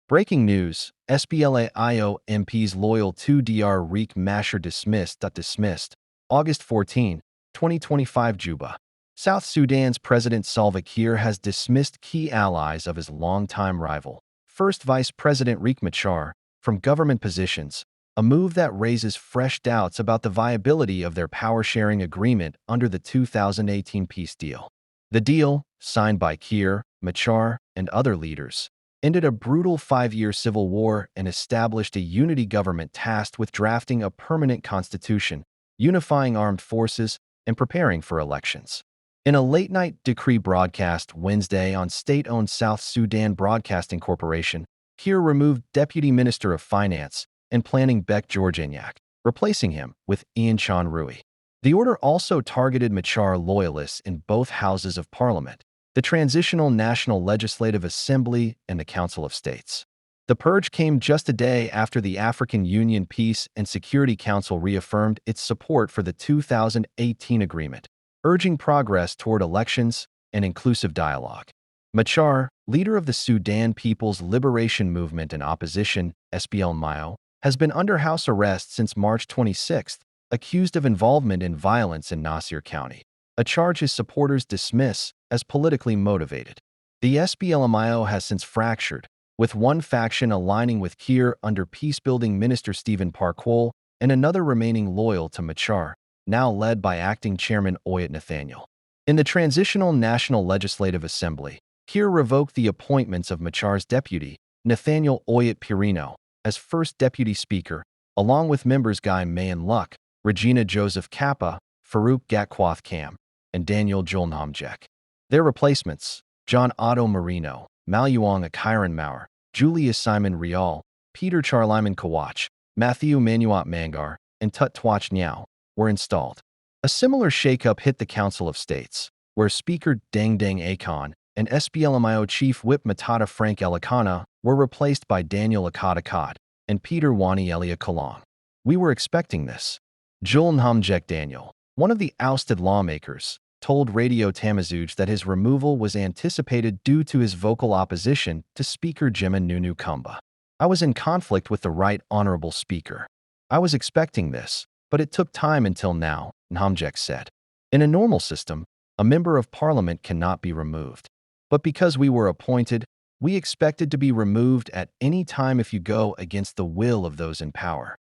Breaking news, SPLA-IO MPs loyal to DR RIEK masher dismissed. August 14, 2025 Juba. South Sudan's President Salva Kiir has dismissed key allies of his longtime rival, First Vice President Riek Machar, from government positions, a move that raises fresh doubts about the viability of their power-sharing agreement under the 2018 peace deal. The deal, signed by Kiir, Machar, and other leaders, ended a brutal 5-year civil war and established a unity government tasked with drafting a permanent constitution, unifying armed forces, and preparing for elections. In a late-night decree broadcast Wednesday on state-owned South Sudan Broadcasting Corporation, Kiir removed Deputy Minister of Finance and Planning Beck Georgianiak, replacing him with Ian Chan Rui. The order also targeted Machar loyalists in both houses of parliament, the Transitional National Legislative Assembly and the Council of States. The purge came just a day after the African Union Peace and Security Council reaffirmed its support for the 2018 agreement, urging progress toward elections and inclusive dialogue. Machar, leader of the Sudan People's Liberation Movement and opposition, SPLMIO, has been under house arrest since March 26, accused of involvement in violence in Nasir County, a charge his supporters dismiss as politically motivated. The SPLMIO has since fractured, with one faction aligning with Kiir under peacebuilding Minister Stephen Parkwall and another remaining loyal to Machar, now led by acting chairman Oyet Nathaniel. In the Transitional National Legislative Assembly, Kiir revoked the appointments of Machar's deputy, Nathaniel Oyet Pirino, as first deputy speaker, along with members Guy Mayan Luck, Regina Joseph Kappa, Farouk Gatquath Cam, and Daniel Julnhamjek. Their replacements, John Otto Marino, Maluang Akiran Maurer, Julius Simon Rial, Peter Charliman Kawach, Matthew Manuat Mangar, and Tut Twach Nyao, were installed. A similar shakeup hit the Council of States, where Speaker Deng Deng Akon and SPLMIO Chief Whip Matata Frank Elikana were replaced by Daniel Akad Akad and Peter Wani Elia Kalong. We were expecting this. Julnhamjek Daniel, one of the ousted lawmakers, told Radio Tamazuj that his removal was anticipated due to his vocal opposition to Speaker Jima Nunu Kumba. I was in conflict with the Right Honorable Speaker. I was expecting this, but it took time until now, Nhamjek said. In a normal system, a member of parliament cannot be removed. But because we were appointed, we expected to be removed at any time if you go against the will of those in power.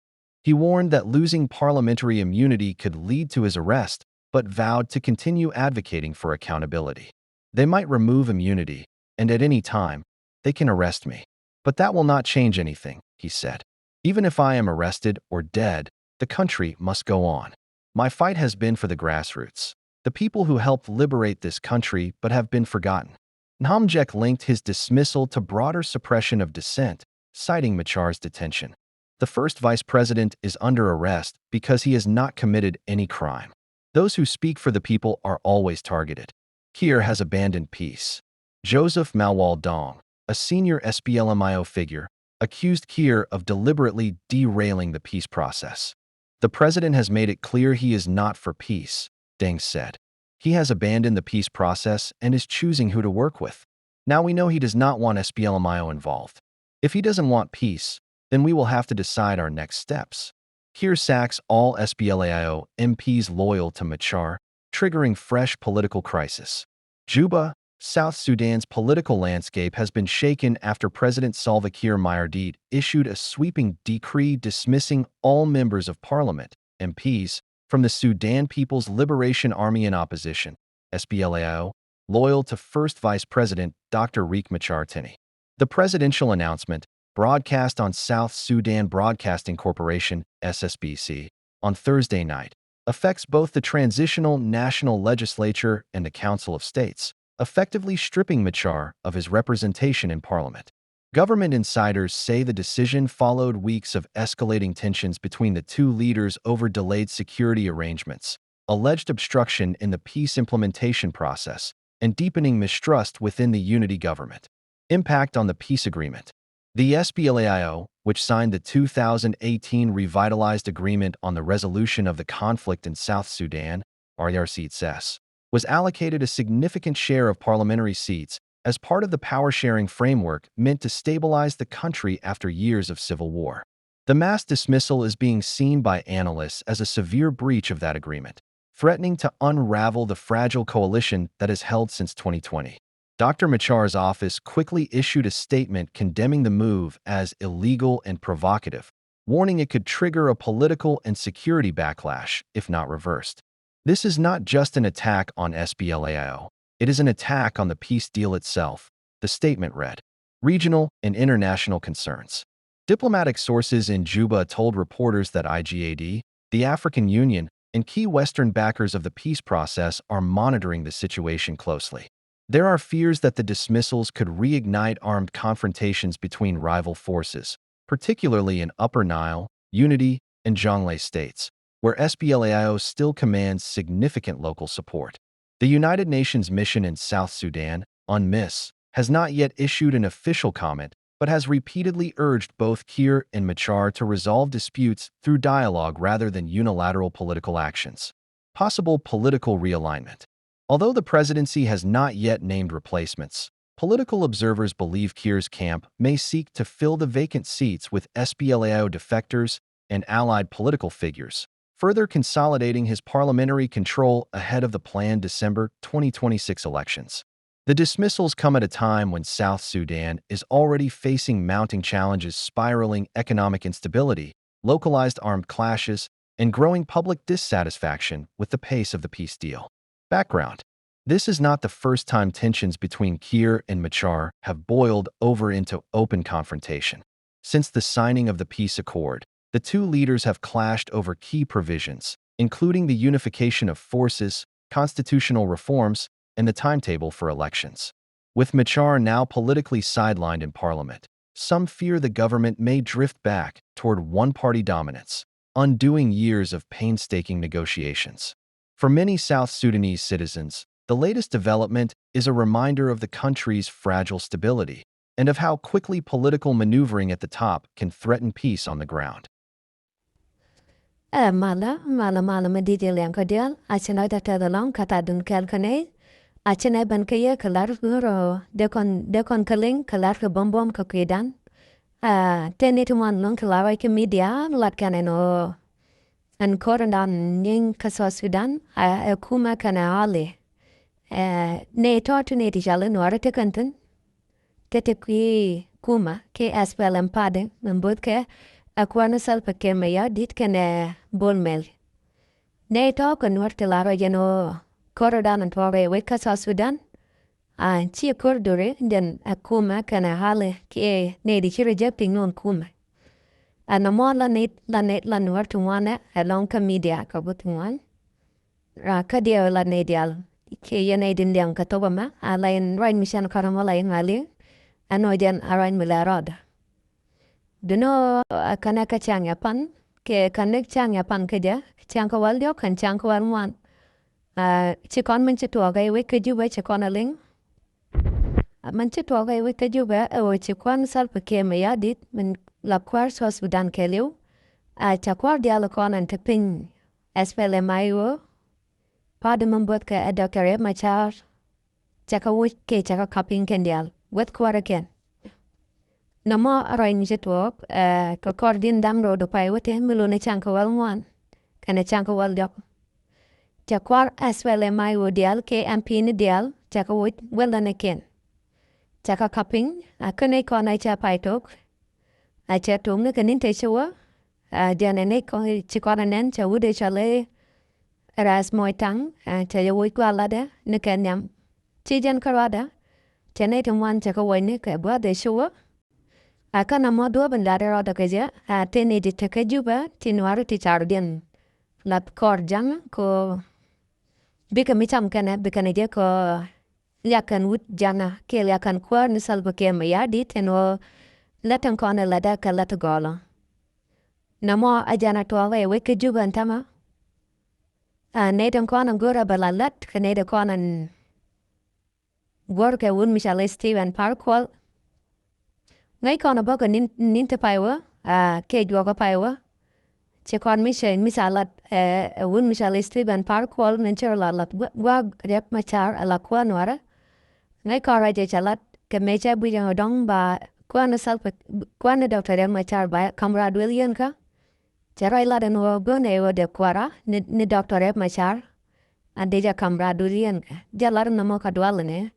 He warned that losing parliamentary immunity could lead to his arrest, but vowed to continue advocating for accountability. They might remove immunity, and at any time, they can arrest me. But that will not change anything, he said. Even if I am arrested or dead, the country must go on. My fight has been for the grassroots, the people who helped liberate this country but have been forgotten. Nhamjek linked his dismissal to broader suppression of dissent, citing Machar's detention. The first vice president is under arrest because he has not committed any crime. Those who speak for the people are always targeted. Kiir has abandoned peace. Joseph Malwal Dong, a senior SPLMIO figure, accused Kiir of deliberately derailing the peace process. The president has made it clear he is not for peace, Deng said. He has abandoned the peace process and is choosing who to work with. Now we know he does not want SPLMIO involved. If he doesn't want peace, then we will have to decide our next steps. Kiir sacks all SPLA-IO MPs loyal to Machar, triggering fresh political crisis. Juba, South Sudan's political landscape has been shaken after President Salva Kiir Mayardit issued a sweeping decree dismissing all members of parliament, MPs, from the Sudan People's Liberation Army in opposition, SPLA-IO, loyal to First Vice President Dr. Riek Machar Tini. The presidential announcement, broadcast on South Sudan Broadcasting Corporation, SSBC, on Thursday night, affects both the Transitional National Legislature and the Council of States, effectively stripping Machar of his representation in parliament. Government insiders say the decision followed weeks of escalating tensions between the two leaders over delayed security arrangements, alleged obstruction in the peace implementation process, and deepening mistrust within the unity government. Impact on the peace agreement. The SPLA-IO, which signed the 2018 Revitalized Agreement on the Resolution of the Conflict in South Sudan, RIEK, was allocated a significant share of parliamentary seats as part of the power-sharing framework meant to stabilize the country after years of civil war. The mass dismissal is being seen by analysts as a severe breach of that agreement, threatening to unravel the fragile coalition that has held since 2020. Dr. Machar's office quickly issued a statement condemning the move as illegal and provocative, warning it could trigger a political and security backlash if not reversed. This is not just an attack on SPLAIO. It is an attack on the peace deal itself, the statement read. Regional and international concerns. Diplomatic sources in Juba told reporters that IGAD, the African Union, and key Western backers of the peace process are monitoring the situation closely. There are fears that the dismissals could reignite armed confrontations between rival forces, particularly in Upper Nile, Unity, and Jonglei states, where SPLAIO still commands significant local support. The United Nations mission in South Sudan, UNMISS, has not yet issued an official comment, but has repeatedly urged both Kiir and Machar to resolve disputes through dialogue rather than unilateral political actions. Possible political realignment. Although the presidency has not yet named replacements, political observers believe Kiir's camp may seek to fill the vacant seats with SPLAIO defectors and allied political figures, further consolidating his parliamentary control ahead of the planned December 2026 elections. The dismissals come at a time when South Sudan is already facing mounting challenges, spiraling economic instability, localized armed clashes, and growing public dissatisfaction with the pace of the peace deal. Background. This is not the first time tensions between Kiir and Machar have boiled over into open confrontation. Since the signing of the peace accord, the two leaders have clashed over key provisions, including the unification of forces, constitutional reforms, and the timetable for elections. With Machar now politically sidelined in parliament, some fear the government may drift back toward one-party dominance, undoing years of painstaking negotiations. For many South Sudanese citizens, the latest development is a reminder of the country's fragile stability and of how quickly political maneuvering at the top can threaten peace on the ground. Mala medidil yang kadial, achinai data the long katadun kalkane, achinai ban kaya kalar guro, dekon kaling kalar ka bombom kakidan, tenituan long kalara ke media, latkaneno, and korandan ning kaso Sudan, kuma kana ali. Ne tortunati jala nuara te kantan, tetekwi kuma, ke aspel empade, mbudke, Akwana salpa kemaya dit kene bolmel. Ne to kan warte lara jeno korodan and tore weka sa Sudan. Chi kordore den akuma kana hale ke ne di rejecting non kuma. Anamo la net la nuartu wana along ka media ka butuan. Ka dia la nedial ke yene din liang katobama alain rain mishan karamola yang ali. Anoidian arain milarada. Duno kana ka chang yapan ke kanek chang yapan ke dia chang ka wal dio kan chang ka wal wan chikon man chito ga we ke ju we chikon aling man chito ga we ke ju ba o chikon sal pe ke me ya dit men la kwar so Sudan ke liu chakwar dia la kon an tepin espele mayo pa de man bot ka adokare ma char chaka we ke chaka kapin ken dial wet kwar ken Nama arain jitwop, kakordin damro do pai wate milone chankawal mwan, kana chankawal diop. Chakwar aswele mai dial ke ampini dial, chakawit welane ken. Chaka kaping, kane kona cha paitok, cha tumne kanin te chua, janene chikwana nen cha wude chale, ras moitang, cha yawit kwalada, nekanyam. Chijan karada, chane tumwan chakawine ka bua de chua, Kana modua bandara roda kaja, tene di tekajuba, tinuaru ti chardin. Lap kor jang ko bika mitam kana bika nadia ko liakan wut jana ke liakan kwar nisal bake mayadi teno latan kona lada ka lata gola. Namo ajana towa e weke juba antama. Nedan kona gura balalat ka neda kona gorka wun mishale Steven Parkwal. Ngay kona baka ninta paiwa, ke juaga paiwa. Che kon misalat, wun misal Steven Parkwal nanchar lalat wag rep machar ala kwa nuara. Ngay kora je chalat ke mecha bujang dong ba kwana salpa kwana Dr. Machar ba kamrad William ka. Charai la den wo gone wo de kwara ni Dr. Machar. Adeja kamrad William ka. Jalar namo kadwalane.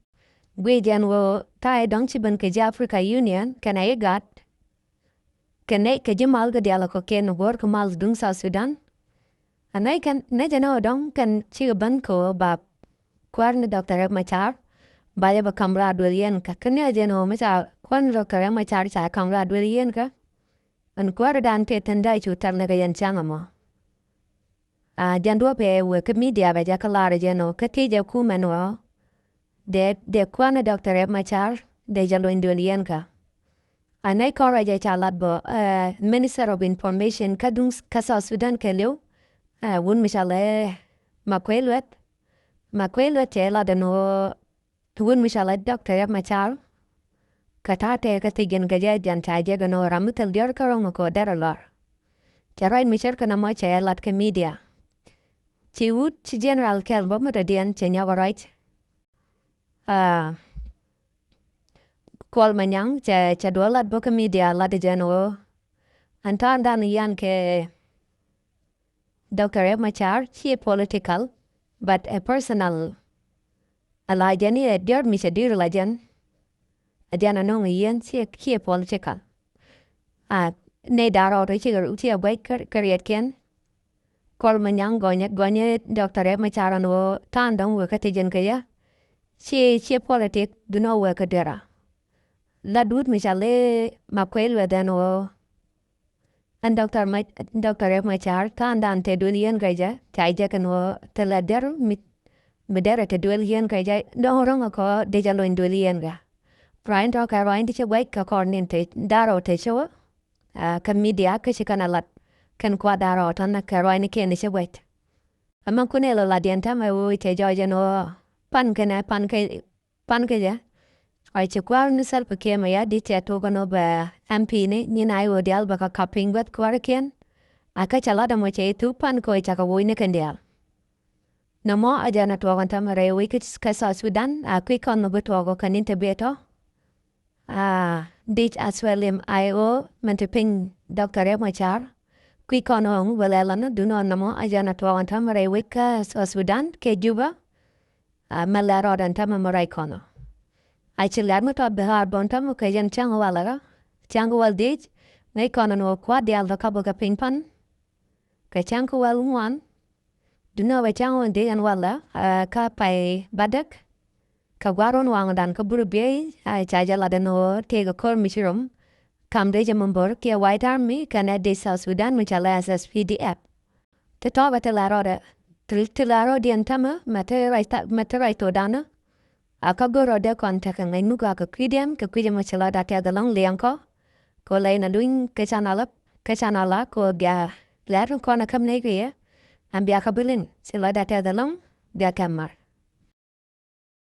Gwe jan wo tae dong chiban ke Africa Union kana egat. Kene ke jimal ga diala ko ken wor kamal dung sa Sudan. Anai kan ne jano dong kan chiban ko ba kwarni Dr. Machar. Baya ba kamrad William ka. Kene jano mecha kwarni Dr. Machar cha kamrad William ka. An kwara dan te tendai chutar na gayan changamo. Jandua pe we ke media ba jakalara jano katija kumano. De kwana Dr. Machar de jalo William ka. Anai kora ja chalat bo Minister of Information kadung kasa Sudan kelio. Wun misale makweluet chela dano wun misale Dr. Machar. Katate katigen gaja jan chaje gano ramutel dior karong ko deralar. Charai misher kana mo chelat ke media. Chi wut chi general kel bo mutadian chenya warait. Kual manyang cha dolat bo ke media lade jano. Antan dan yan ke Dr. Machar chi political but a personal alajani dior misadir lajan. Adiana nong yen chi political. Ne daro to chigar uti a wait kariet ken. Kol manyang gonye Dr. Machar no tandang we katijen kaya. Chi politic do no we kadera. La dud misale makwel dano. And Dr. Machar tandan te dulian gaja taija kano telader midera te dulian gaja no ronga ko dejalo indulian ga. Brian Dr. Ryan dice wait ka kornin te daro te show. Kan media ka shikanalat kan kwa daro tan ka Ryan ke ni se wait. Amang kunelo la dienta ma wo te joja no pan ke ja. Ai che kwar ni sal pake ma ya dice to no ba MP ni na wo dial ba ka kaping wet kwar ken. Aka chalada mo che tu pan ko cha ka wo ni kan dial. Namo ajana to kan tamare we ka sa Sudan a kwi kon no beto kan interbeto. Dit aswelim IO menteping Dr. Machar. Kwi kono ang walelan duno namo ajana tuawan tamare wika sa Sudan ke Juba. Malaro dan tama maray kono. Ay chilar mo to behar bon tamu ke jan chango walaga. Chango wal dit. Ngay kono no kwa dial da kabo ka pingpan. Ke chango wal umwan. Duno we chango di an wala. Ka pay badak. Kagwaron wang dan kaburu biay ay chaja la no tega kor mishirum kam deja mumbor kia White Army kana de South Sudan michala as PDF. Te toba te larode tilaro di antama materai to dana. Akagoro de kontak ngay nuga ka kwidem michala da tega long lianko. Ko lay na luing kachanala ko gya larun kona kam negriye. Ambiya kabilin sila da tega long gya kamar.